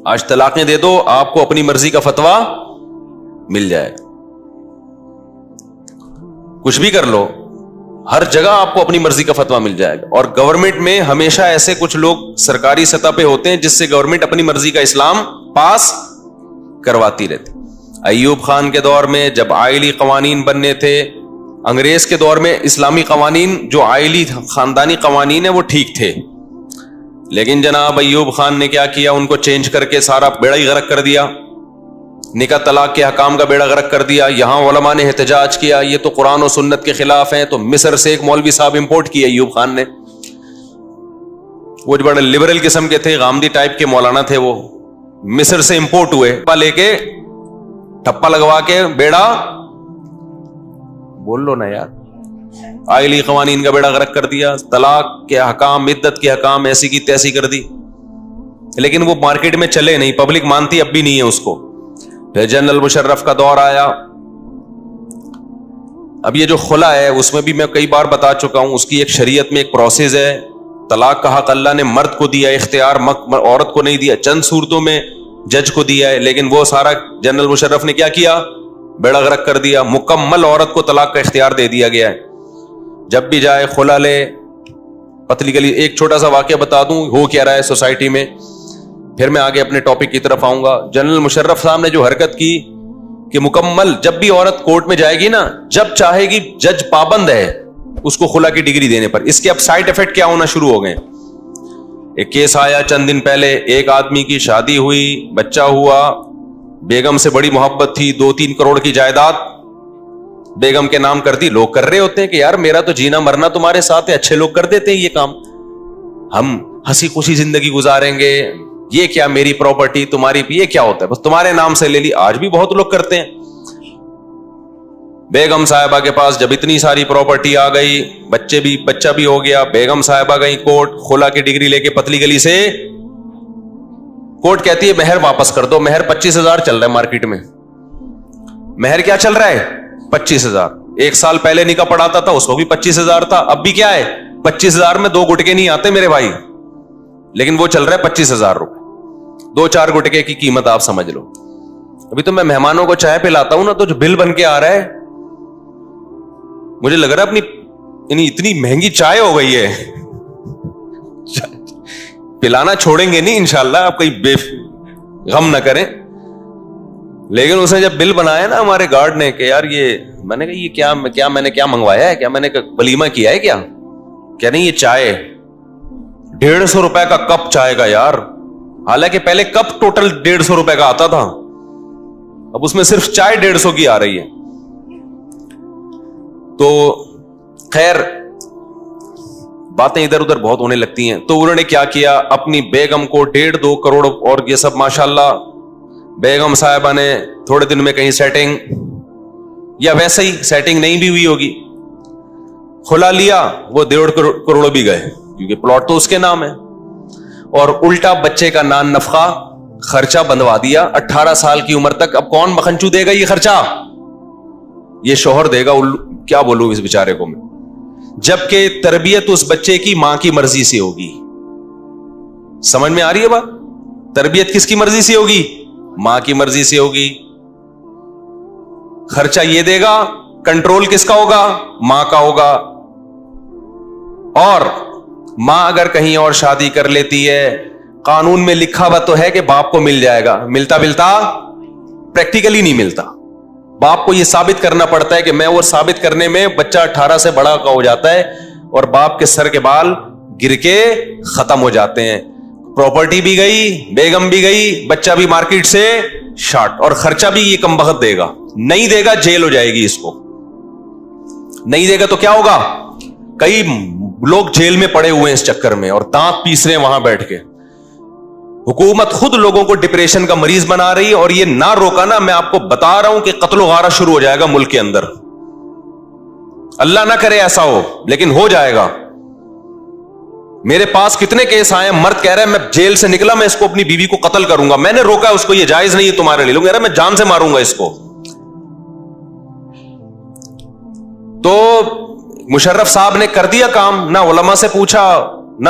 آج طلاقیں دے دو, آپ کو اپنی مرضی کا فتویٰ مل جائے گا. کچھ بھی کر لو, ہر جگہ آپ کو اپنی مرضی کا فتویٰ مل جائے گا. اور گورنمنٹ میں ہمیشہ ایسے کچھ لوگ سرکاری سطح پہ ہوتے ہیں جس سے گورنمنٹ اپنی مرضی کا اسلام پاس کرواتی رہتی. ایوب خان کے دور میں جب آئلی قوانین بننے تھے, انگریز کے دور میں اسلامی قوانین جو آئلی خاندانی قوانین ہیں وہ ٹھیک تھے, لیکن جناب ایوب خان نے کیا کیا, ان کو چینج کر کے سارا بیڑا ہی غرق کر دیا, نکاح طلاق کے حکام کا بیڑا غرق کر دیا. یہاں علماء نے احتجاج کیا یہ تو قرآن و سنت کے خلاف ہیں, تو مصر سے ایک مولوی صاحب امپورٹ کیا ایوب خان نے, وہ جو بڑے لبرل قسم کے تھے, غامدی ٹائپ کے مولانا تھے, وہ مصر سے امپورٹ ہوئے, لے کے ٹھپا لگوا کے بیڑا, بول لو نا یار, آئلی قوانین کا بیڑا غرق کر دیا, طلاق کے حکام, عدت کے حکام ایسی کی تیسی کر دی. لیکن وہ مارکیٹ میں چلے نہیں, پبلک مانتی اب بھی نہیں ہے اس کو. پھر جنرل مشرف کا دور آیا. اب یہ جو خلا ہے اس میں بھی میں کئی بار بتا چکا ہوں, اس کی ایک شریعت میں ایک پروسیس ہے. طلاق کا حق اللہ نے مرد کو دیا اختیار, عورت کو نہیں دیا. چند صورتوں میں جج کو دیا ہے, لیکن وہ سارا جنرل مشرف نے کیا کیا, بیڑا غرق کر دیا. مکمل عورت کو طلاق کا اختیار دے دیا گیا ہے. جب بھی جائے خلا لے, پتلی گلی. ایک چھوٹا سا واقعہ بتا دوں ہو کیا رہا ہے سوسائٹی میں, پھر میں آگے اپنے ٹاپک کی طرف آؤں گا. جنرل مشرف صاحب نے جو حرکت کی کہ مکمل جب بھی عورت کورٹ میں جائے گی نا, جب چاہے گی جج پابند ہے اس کو خلا کی ڈگری دینے پر. اس کے اب سائڈ افیکٹ کیا ہونا شروع ہو گئے. ایک کیس آیا چند دن پہلے, ایک آدمی کی شادی ہوئی, بچہ ہوا, بیگم سے بڑی محبت تھی, 2-3 کروڑ کی جائیداد بیگم کے نام کر دی. لوگ کر رہے ہوتے ہیں کہ یار میرا تو جینا مرنا تمہارے ساتھ ہے, اچھے لوگ کر دیتے ہیں یہ کام, ہم ہنسی خوشی زندگی گزاریں گے, یہ کیا میری پراپرٹی تمہاری, یہ کیا ہوتا ہے بس تمہارے نام سے لے لی. آج بھی بہت لوگ کرتے ہیں. بیگم صاحبہ کے پاس جب اتنی ساری پراپرٹی آ گئی, بچہ بھی ہو گیا, بیگم صاحبہ گئی کورٹ, خلا کی ڈگری لے کے پتلی گلی سے. کورٹ کہتی ہے مہر واپس کر دو. مہر 25,000 چل رہا ہے مارکیٹ میں. مہر کیا چل رہا ہے, 25,000. 1 سال پہلے نکاح پڑھاتا تھا اس کو بھی 25,000 تھا, اب بھی کیا ہے 25,000 میں 2 گٹکے نہیں آتے میرے بھائی, لیکن وہ چل رہا ہے 25,000 روپے. 2-4 گٹکے کی قیمت آپ سمجھ لو. ابھی تو میں مہمانوں کو چائے پلاتا ہوں نا, تو جو بل بن کے آ رہا ہے مجھے لگ رہا ہے اپنی اتنی مہنگی چائے ہو گئی ہے, پلانا چھوڑیں گے نہیں انشاءاللہ, آپ کوئی غم نہ کریں. لیکن اس نے جب بل بنایا نا ہمارے گارڈ نے کہ یار یہ, میں نے کہا یہ کیا میں نے کیا منگوایا ہے, کیا میں نے ولیمہ کیا ہے کیا نہیں, یہ چائے 150 روپے کا کپ چائے کا یار. حالانکہ پہلے کپ ٹوٹل 150 روپے کا آتا تھا, اب اس میں صرف چائے 150 کی آ رہی ہے. تو خیر باتیں ادھر ادھر بہت ہونے لگتی ہیں. تو انہوں نے کیا کیا, اپنی بیگم کو 1.5-2 کروڑ اور یہ سب ماشاءاللہ, بیگم صاحبہ نے تھوڑے دن میں کہیں سیٹنگ, یا ویسے ہی سیٹنگ نہیں بھی ہوئی ہوگی, خلا لیا, وہ 1.5 کروڑ بھی گئے کیونکہ پلاٹ تو اس کے نام ہے. اور الٹا بچے کا نان نفقہ خرچہ بندوا دیا 18 سال کی عمر تک. اب کون مکھنچو دے گا یہ خرچہ, یہ شوہر دے گا. کیا بولوں اس بیچارے کو میں, جبکہ تربیت اس بچے کی ماں کی مرضی سے ہوگی. سمجھ میں آ رہی ہے بات, تربیت کس کی مرضی سے ہوگی, ماں کی مرضی سے ہوگی. خرچہ یہ دے گا, کنٹرول کس کا ہوگا, ماں کا ہوگا. اور ماں اگر کہیں اور شادی کر لیتی ہے, قانون میں لکھا ہوا تو ہے کہ باپ کو مل جائے گا, ملتا پریکٹیکلی نہیں ملتا. باپ کو یہ ثابت کرنا پڑتا ہے کہ میں, وہ ثابت کرنے میں بچہ 18 سے بڑا کا ہو جاتا ہے اور باپ کے سر کے بال گر کے ختم ہو جاتے ہیں. پراپرٹی بھی گئی, بیگم بھی گئی, بچہ بھی مارکیٹ سے شارٹ, اور خرچہ بھی یہ کم بخت دے گا. نہیں دے گا جیل ہو جائے گی اس کو, نہیں دے گا تو کیا ہوگا. کئی لوگ جیل میں پڑے ہوئے ہیں اس چکر میں, اور دانت پیس رہے ہیں وہاں بیٹھ کے. حکومت خود لوگوں کو ڈپریشن کا مریض بنا رہی ہے, اور یہ نہ روکا نا, میں آپ کو بتا رہا ہوں کہ قتل و غارت شروع ہو جائے گا ملک کے اندر. اللہ نہ کرے ایسا ہو, لیکن ہو جائے گا. میرے پاس کتنے کیس آئے, مرد کہہ رہا ہے میں جیل سے نکلا, میں اس کو اپنی بیوی کو قتل کروں گا, میں نے روکا اس کو, یہ جائز نہیں ہے تمہارے لیے. لوگ کہہ رہا میں جان سے ماروں گا اس کو. تو مشرف صاحب نے کر دیا کام, نہ علماء سے پوچھا, نہ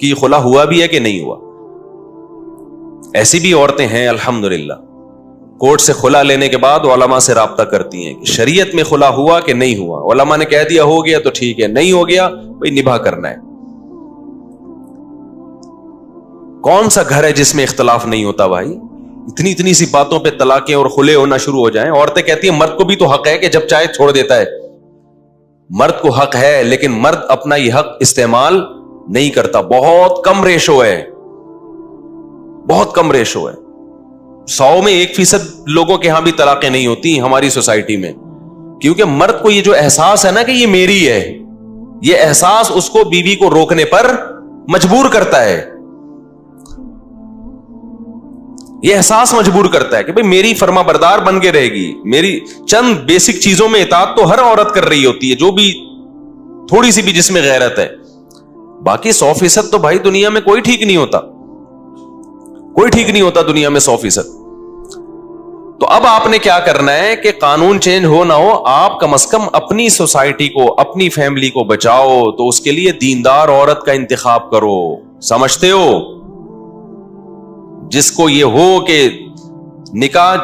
کہ خلا ہوا بھی ہے کہ نہیں ہوا. ایسی بھی عورتیں ہیں الحمدللہ, کورٹ سے خلا لینے کے بعد علماء سے رابطہ کرتی ہیں کہ شریعت میں خلا ہوا کہ نہیں ہوا. علماء نے کہہ دیا ہو گیا تو ٹھیک ہے, نہیں ہو گیا بھئی نباہ کرنا ہے. کون سا گھر ہے جس میں اختلاف نہیں ہوتا بھائی؟ اتنی اتنی سی باتوں پہ طلاقیں اور خلے ہونا شروع ہو جائیں. عورتیں کہتی ہیں مرد کو بھی تو حق ہے کہ جب چاہے چھوڑ دیتا ہے. مرد کو حق ہے, لیکن مرد اپنا یہ حق استعمال نہیں کرتا. بہت کم ریشو ہے, بہت کم ریشو ہے. 100 میں 1% لوگوں کے ہاں بھی طلاقیں نہیں ہوتی ہماری سوسائٹی میں, کیونکہ مرد کو یہ جو احساس ہے نا کہ یہ میری ہے, یہ احساس اس کو بیوی کو روکنے پر مجبور کرتا ہے. یہ احساس مجبور کرتا ہے کہ بھئی میری فرما بردار بن کے رہے گی. میری چند بیسک چیزوں میں اطاعت تو ہر عورت کر رہی ہوتی ہے, جو بھی تھوڑی سی بھی جس میں غیرت ہے. باقی 100% تو بھائی دنیا میں کوئی ٹھیک نہیں ہوتا, کوئی ٹھیک نہیں ہوتا دنیا میں 100%. تو اب آپ نے کیا کرنا ہے کہ قانون چینج ہو نہ ہو, آپ کم از کم اپنی سوسائٹی کو, اپنی فیملی کو بچاؤ. تو اس کے لیے دیندار عورت کا انتخاب کرو. سمجھتے ہو؟ جس کو یہ ہو کہ نکاح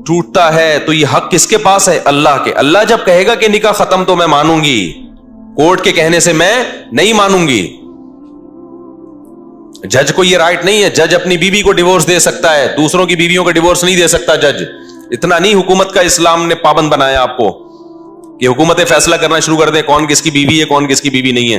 ٹوٹتا ہے تو یہ حق کس کے پاس ہے؟ اللہ کے. اللہ جب کہے گا کہ نکاح ختم تو میں مانوں گی, کورٹ کے کہنے سے میں نہیں مانوں گی. جج کو یہ رائٹ نہیں ہے, جج اپنی بیوی کو ڈیورس دے سکتا ہے, دوسروں کی بیویوں کو ڈیورس نہیں دے سکتا جج. اتنا نہیں حکومت کا اسلام نے پابند بنایا آپ کو کہ حکومتیں فیصلہ کرنا شروع کر دیں کون کس کی بیوی ہے کون کس کی بیوی نہیں ہے.